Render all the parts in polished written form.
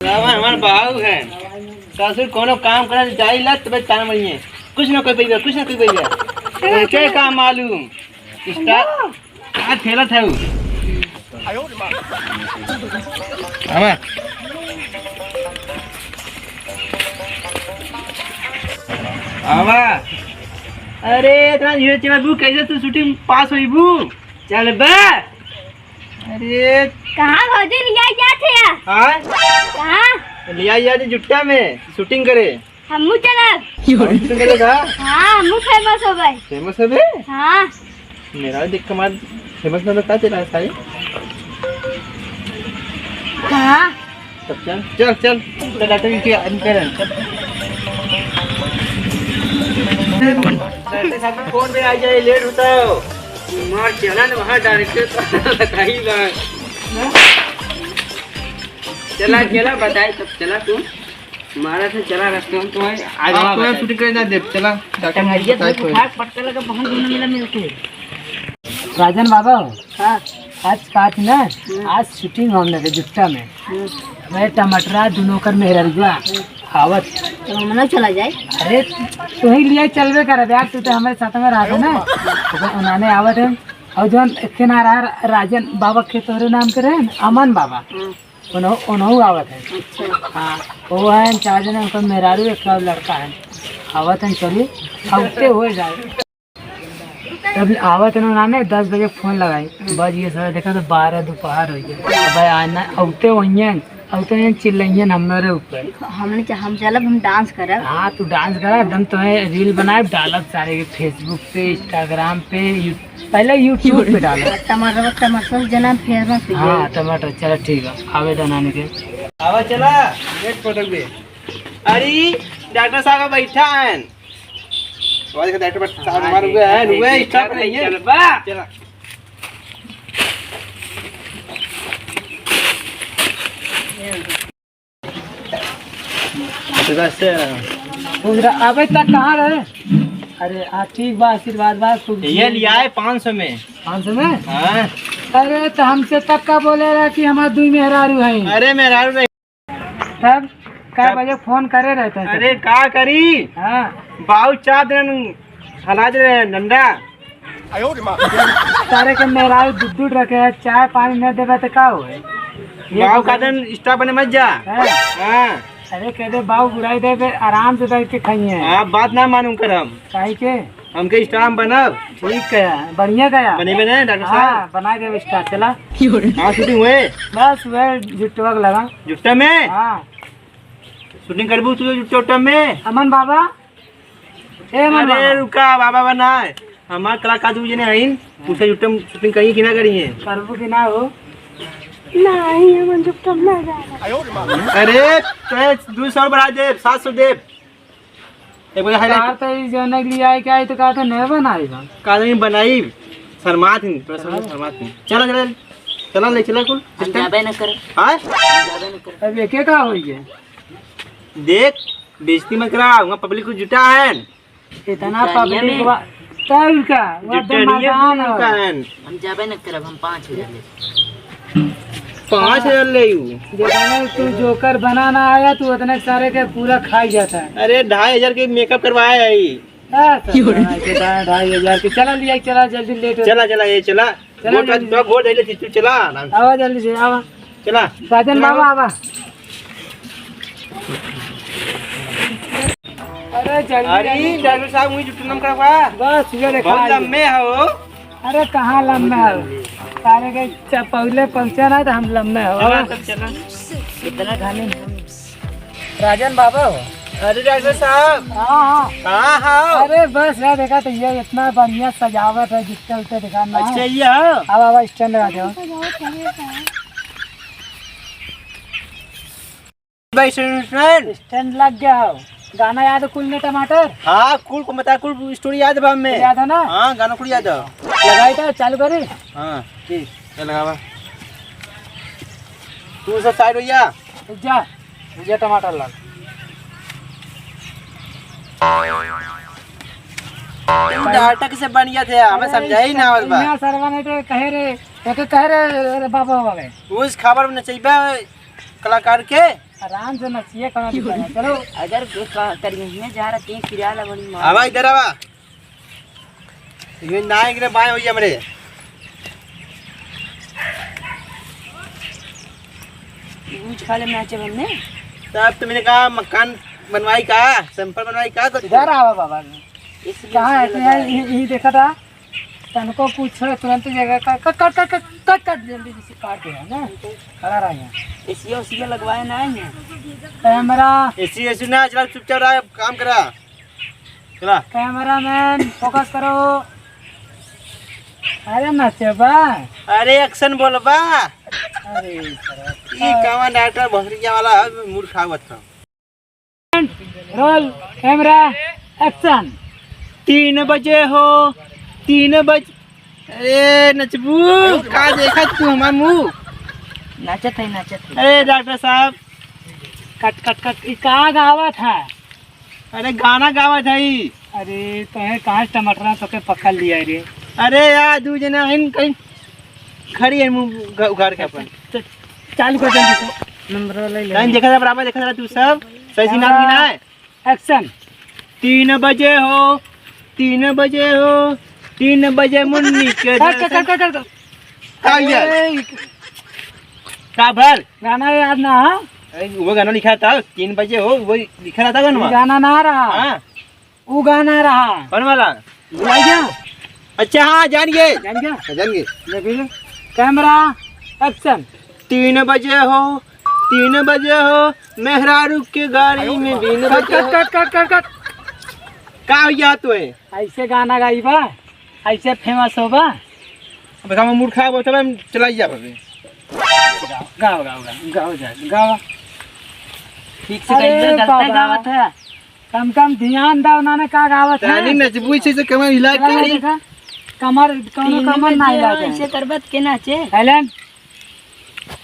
हमारे बाबू है ससुर कोनो काम करे जाई ला तबे ताना मरिए कुछ ना कोई पैसा के काम मालूम स्टार का ठेला था हमें आवा अरे इतना धीरे चला बू कैसे तू शूटिंग पास हुई बू चल बे अरे कहाँ भौजी लिया जाते हैं? हाँ कहाँ? लिया जाते जुट्टा में शूटिंग करे हमू चलब। शूटिंग करेगा हाँ हमू फेमस हो गए। फेमस है बे हाँ मेरा भी देख कमाल फेमस ना बता तेरा सारी कहाँ? तब चल चल चल डॉक्टर की अंकल साथ फोन पे आ जाए लेट होता है मार चला ना वहाँ डायरेक्टर बताई बात चला चला बताए तब चला तू मारा था चला रास्ते में तुम्हारे आज शूटिंग करना दे चला पटका लगा बहुत घूमने मिला मिलके। राजन बाबा हाँ आज काट ना आज शूटिंग हम लगे जुट्टा में मैं टमाटरा दोनों कर मेहरगुआ आवत तो मना चला जाए। अरे तू ही लिए चलवे कर यार तू तो हमारे साथ में रहा ना तो उन्होंने आवत है और जो के नारा राजन बाबा के तोरे नाम के रहे अमन बाबा उन्होंने आवत है। अच्छा हाँ वो है चार जने उनका मेहरारू एक लड़का है आवत है चलिए आवते हो जाए तब आवत उन्होंने 10 बजे फोन लगाई बस ये सर देखा तो 12 दोपहर हो गया भाई आना औते वहीं औते चिल्लाइए हमारे ऊपर हम चलब हम डांस करब। हाँ तू डांस करा एकदम तुम्हें रील बनाए डालब सारे फेसबुक पे इंस्टाग्राम पे पहले यूट्यूब पे डालो टमाटर जना फेमस। हाँ टमाटर चलो ठीक है आवेदन आने के आवा चला लेट पटक दे अरे डॉक्टर साहब बैठा है वाले का डॉक्टर साहब मार हुए हैं हुए स्टाफ नहीं है चल बा चला अबे तक कहाँ रहे? अरे ठीक बा आशीर्वाद बा ये लिया है 500 में 500 में। हाँ अरे तो हमसे तक का बोले रहा कि हमारे 2 मेहरारू हैं अरे मेहरारू नहीं तब क्या बजे फोन करे रहते हैं। अरे का करी हाँ बाऊ चार दिन हला दे नंदा सारे के मेहरारू दूध रखे है चाय पानी न देवे तो का हो बाऊ का दिन स्टाफ बने मत जा हाँ अरे कहते बाबू बुराई दे आराम से बैठ के खाइए। आप बात ना मालूम कर हम काहे के हमके स्टाफ बनब ठीक गया बढ़िया गया बने बने डॉक्टर हाँ साहब बना दे स्टार्ट चला हाँ शूटिंग हुए बस वह जुटवक लगा जुट्टा में हाँ शूटिंग करबू तू जुट्टा में अमन बाबा ए अमन अरे रुका बाबा बना हमारे कलाकार दूजे ने आइन उसे जुट्टा शूटिंग कहीं कि ना करी है करबू की ना हो नहीं हम जुट्टा में जा रहा। अरे तो 200 बढ़ा दे 700 दे एक बार हाईलाइट तो जो न लिया है क्या है तो कहा तो नहीं बनाएगा का नहीं बनाई शर्मात ही थोड़ा शर्मात ही चला चला चला ले चला कुल जाबे न करे हां जाबे न करे अब एक का होई है देख बेइज्जती मत करा वहां पब्लिक को जुटा है इतना पब्लिक तल का वो मैदान का है हम जाबे न करब हम 5000 ले 5000 ले जितना तू जोकर बनाना आया तू उतने सारे के पूरा खाई जाता है। अरे 2500 के मेकअप करवाया है ये 2500 के चला लिया चला जल्दी लेट चला चला ये चला गोट दे ले तू चला आवा जल्दी से आवा चला राजन बाबा आवा अरे जल्दी अरे डॉक्टर साहब मुझे जुट्टा नाम करवा बस ये देखा बहुत लंबे हो अरे कहाँ लम्बे है सारे के पहले पहुंचे ना तो हम लम्बे हो चला इतना खाने राजन बाबा हो अरे डॉक्टर साहब हाँ हाँ हाँ अरे बस यार देखा तो ये इतना बढ़िया सजावट है जिसके उसे दिखाना अच्छा ये हाँ अब आवा स्टैंड लगा दो भाई स्टैंड लग गया हो गाना याद है कुल में टमाटर हाँ कुल को बता कुल स्टोरी याद है में याद है ना हाँ गाना कुल याद है लगाई था चालू करी हाँ ठीक है लगावा तू सब साइड हो जा जा ये टमाटर लग डाटा किसे बन गया थे हमें समझा ही ना बस यहाँ सरवा ने तो कहे रे बाबा हो गए उस खबर में चाहिए कलाकार के आराम से नचिए कहाँ दिखा रहा। चलो अगर करिए जा रहा तीन किराया बड़ी मार आवा इधर आवा ये ना इधर बाएं हो हमरे यूज खा ले नाचे बनने तब तो मैंने कहा मकान बनवाई का सिंपल बनवाई का तो इधर आवा बाबा इसलिए कहाँ है ये देखा था तनको पूछो तुरंत जगह का cut cut cut cut cut जल्दी से काट दे ना खड़ा रहा यहाँ एसी लगवाए ना है कैमरा एसी ना चला चुपचाप रहा काम करा चला कैमरा मैन फोकस करो। अरे नचे बा अरे एक्शन बोल बा अरे ये कौन डॉक्टर भोसरिया वाला मूड खावत था। Roll camera action. 3 बजे हो 3 बजे अरे नचबू का देखा तू हमार मुंह नाचत है अरे डॉक्टर साहब कट कट कट ये कहाँ गावत है। अरे गाना गावा था ही अरे तुम्हें कहाँ टमाटर तो के पकड़ लिया रे। अरे यार दू जना इन कहीं खड़ी है मुंह उघाड़ के अपन चालू कर जल्दी से नंबर ले ले कहीं देखा था बराबर देखा था तू सब सही नाम गिना है। एक्शन। 3 बजे हो 3 बजे हो 3 बजे मुन्नी के कट कट कट कट का यार का भर गाना याद ना हाँ? वो गाना लिखा था 3 बजे हो वो लिखा था गाना गाना ना रहा हाँ वो गाना रहा कौन वाला बुला गया अच्छा हाँ जान गए जान गया जान गए ले भी ले। Camera action. 3 बजे हो 3 बजे हो मेहरारू के गाड़ी में 3 कट बजे cut cut cut cut cut का या तो है ऐसे गाना गाई बा ऐसे फेमस हो बा। अब हम मूड खा वो चला चला जा अबे गाओ गाओ गाओ गाओ जा गाओ ठीक से कहीं गलत गावत है कम कम ध्यान दो उन्होंने का गावत है। ताली नचबू से कमर हिला के देखा कमर कौनो कमर ना हिला ऐसे करबत के नाचे साइलेंट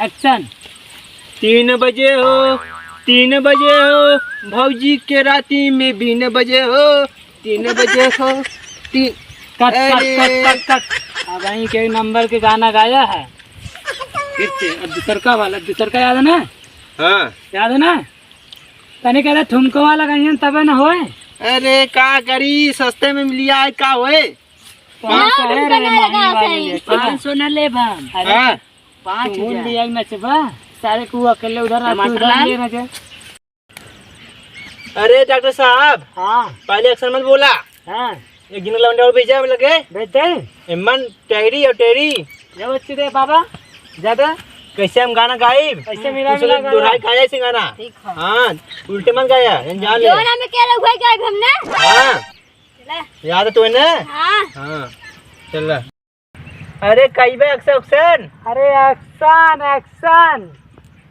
एक्शन। 3 बजे हो 3 बजे हो भौजी के राती में 3 बजे हो 3 बजे हो 3 cut cut cut cut cut. अब यहीं के नंबर के गाना गाया है अब दूसरका वाला दूसरका याद है ना हाँ याद है ना तने कहते ठुमको वाला गाइए तबे ना होए। अरे का करी सस्ते में मिलिया है का होए 500 है रे महंगी वाली ले 500 न ले भान अरे हाँ 5000 लिया नचबा सारे को अकेले उधर टमाटर लाल? नचे। अरे डॉक्टर साहब हाँ पहले अक्सर मत बोला हाँ एक गिन लौंडा और भेजा लगे बेटे इमन टेरी और टेरी जब अच्छी दे बाबा ज्यादा कैसे हम गाना गाए ऐसे मिला मिला गाना। दोहराई गाया ऐसे गाना ठीक है हाँ उल्टे मत गाया जान ले जोना में क्या रखवाई गायब हमने हाँ ले याद है तो है ना हां हाँ चल अरे कई बार अक्सर अक्सर अरे एक्शन एक्शन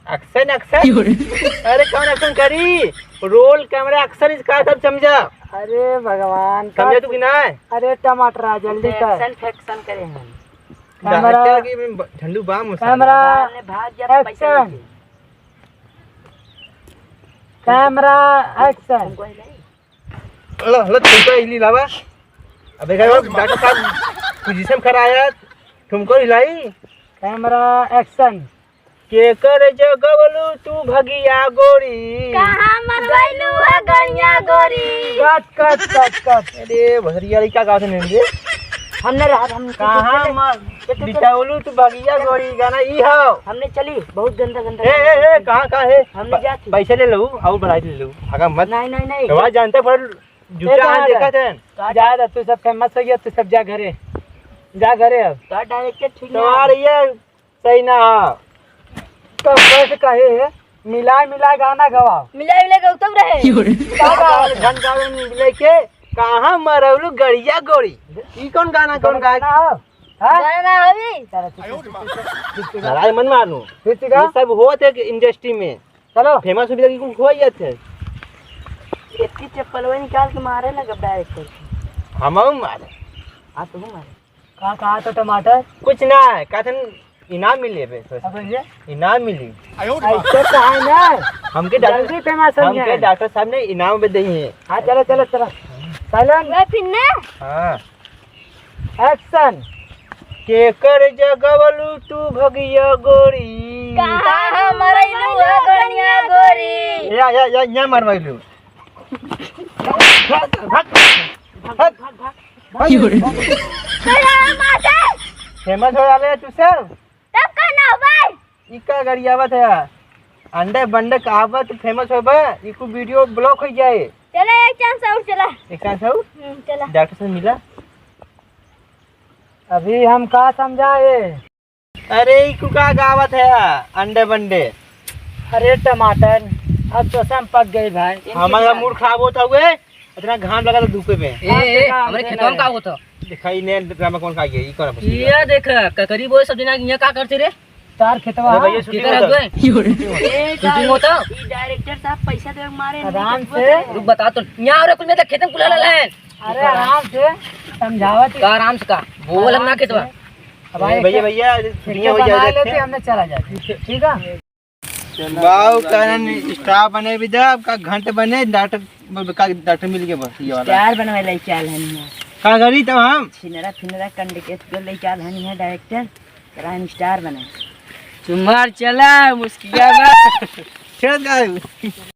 अक्सर अक्सर अरे कौन एक्शन करी रोल कैमरा अक्सर इसका सब समझा अरे भगवान का समझा तू कि ना अरे टमाटर आ जल्दी कर एक्शन करे हम कैमरा ठंडू बाम कैमरा ने भाग जा पैसा एक्शन कैमरा एक्शन। लो लो तुमको हिली लावा अबे क्या डॉक्टर साहब पोजीशन कराया तुमको हिलाई कैमरा एक्शन। के कर जगवलू तू भगिया गोरी कहां मरवाइलू है गणिया गोरी कट कट कट कट। अरे भरिया का गाँव से नहीं हमने रात हम कहाँ बिचावलू तू भगिया गोरी गाना ई हो हमने चली बहुत गंदा गंदा ए कहाँ है हमने जाती पैसे ले लो और बढ़ाई ले लो आगा मत नहीं नहीं नहीं तो जानते पर जूता हाथ देखा थे जा तू सब फेमस हो गया तू सब जा घरे अब तो डायरेक्टर ठीक तुम्हार ये सही ना तो कैसे कहे है मिला मिला गाना गवा मिला मिला गौतम रहे धन गावे मिले के कहाँ मरवलू गड़िया गोरी ई कौन गाना कौन गाय गाना अभी लड़ाई मन मानू ये सब होत है इंडस्ट्री में चलो फेमस भी लगी हो जाते इतनी चप्पल निकाल के मारे लगा डायरेक्टर हम मारे हाँ तुम मारे कहा तो टमाटर कुछ ना है कहते इनाम मिले बे अब ये इनाम मिली ऐसे कहा है ना हमके जल्दी फेमस हो हमके गया डॉक्टर साहब ने इनाम भी दी है हाँ चलो चलो चलो साइलेंट वे पिन्ने हाँ एक्शन। के कर जगवलू तू भगिया गोरी कहां मरइलू है गणिया गोरी या मारवाई लो फेमस हो जाले तू सर तब कहना भाई इका गरियावत है अंडे बंडे कहावत फेमस हो बा इको वीडियो ब्लॉक हो जाए चला एक चांस और चला एक चांस हो चला डॉक्टर से मिला अभी हम का समझाए अरे इको का गावत है अंडे बंडे अरे टमाटर अब तो सब पक गई भाई हमारा मूड खराब होता हुए इतना घाम लगा था धूपे में हमारे खेतों का होता दिखाई ने ड्रामा कौन का ये कर ये देख ककरी बोल सब दिन यहाँ का करते रे तार खेतवा अरे भैया शूटिंग होता डायरेक्टर साहब पैसा दे मारे आराम से रुक बता तो यहाँ और कुछ में खेत में कुला है अरे आराम से समझावत का आराम से का बोल हम ना खेतवा भैया भैया शूटिंग हो जाए हमने चला जाए ठीक है बाऊ कारण स्टाफ बने भी दे आपका घंटे बने डॉक्टर मिल गए बस ये वाला स्टार बनवे ले चल हनी का करी तब हम फिनरा कंडक्ट कर ले चल हनी है डायरेक्टर क्राइम स्टार बने तुम्हार चला मुस्किया में छेड़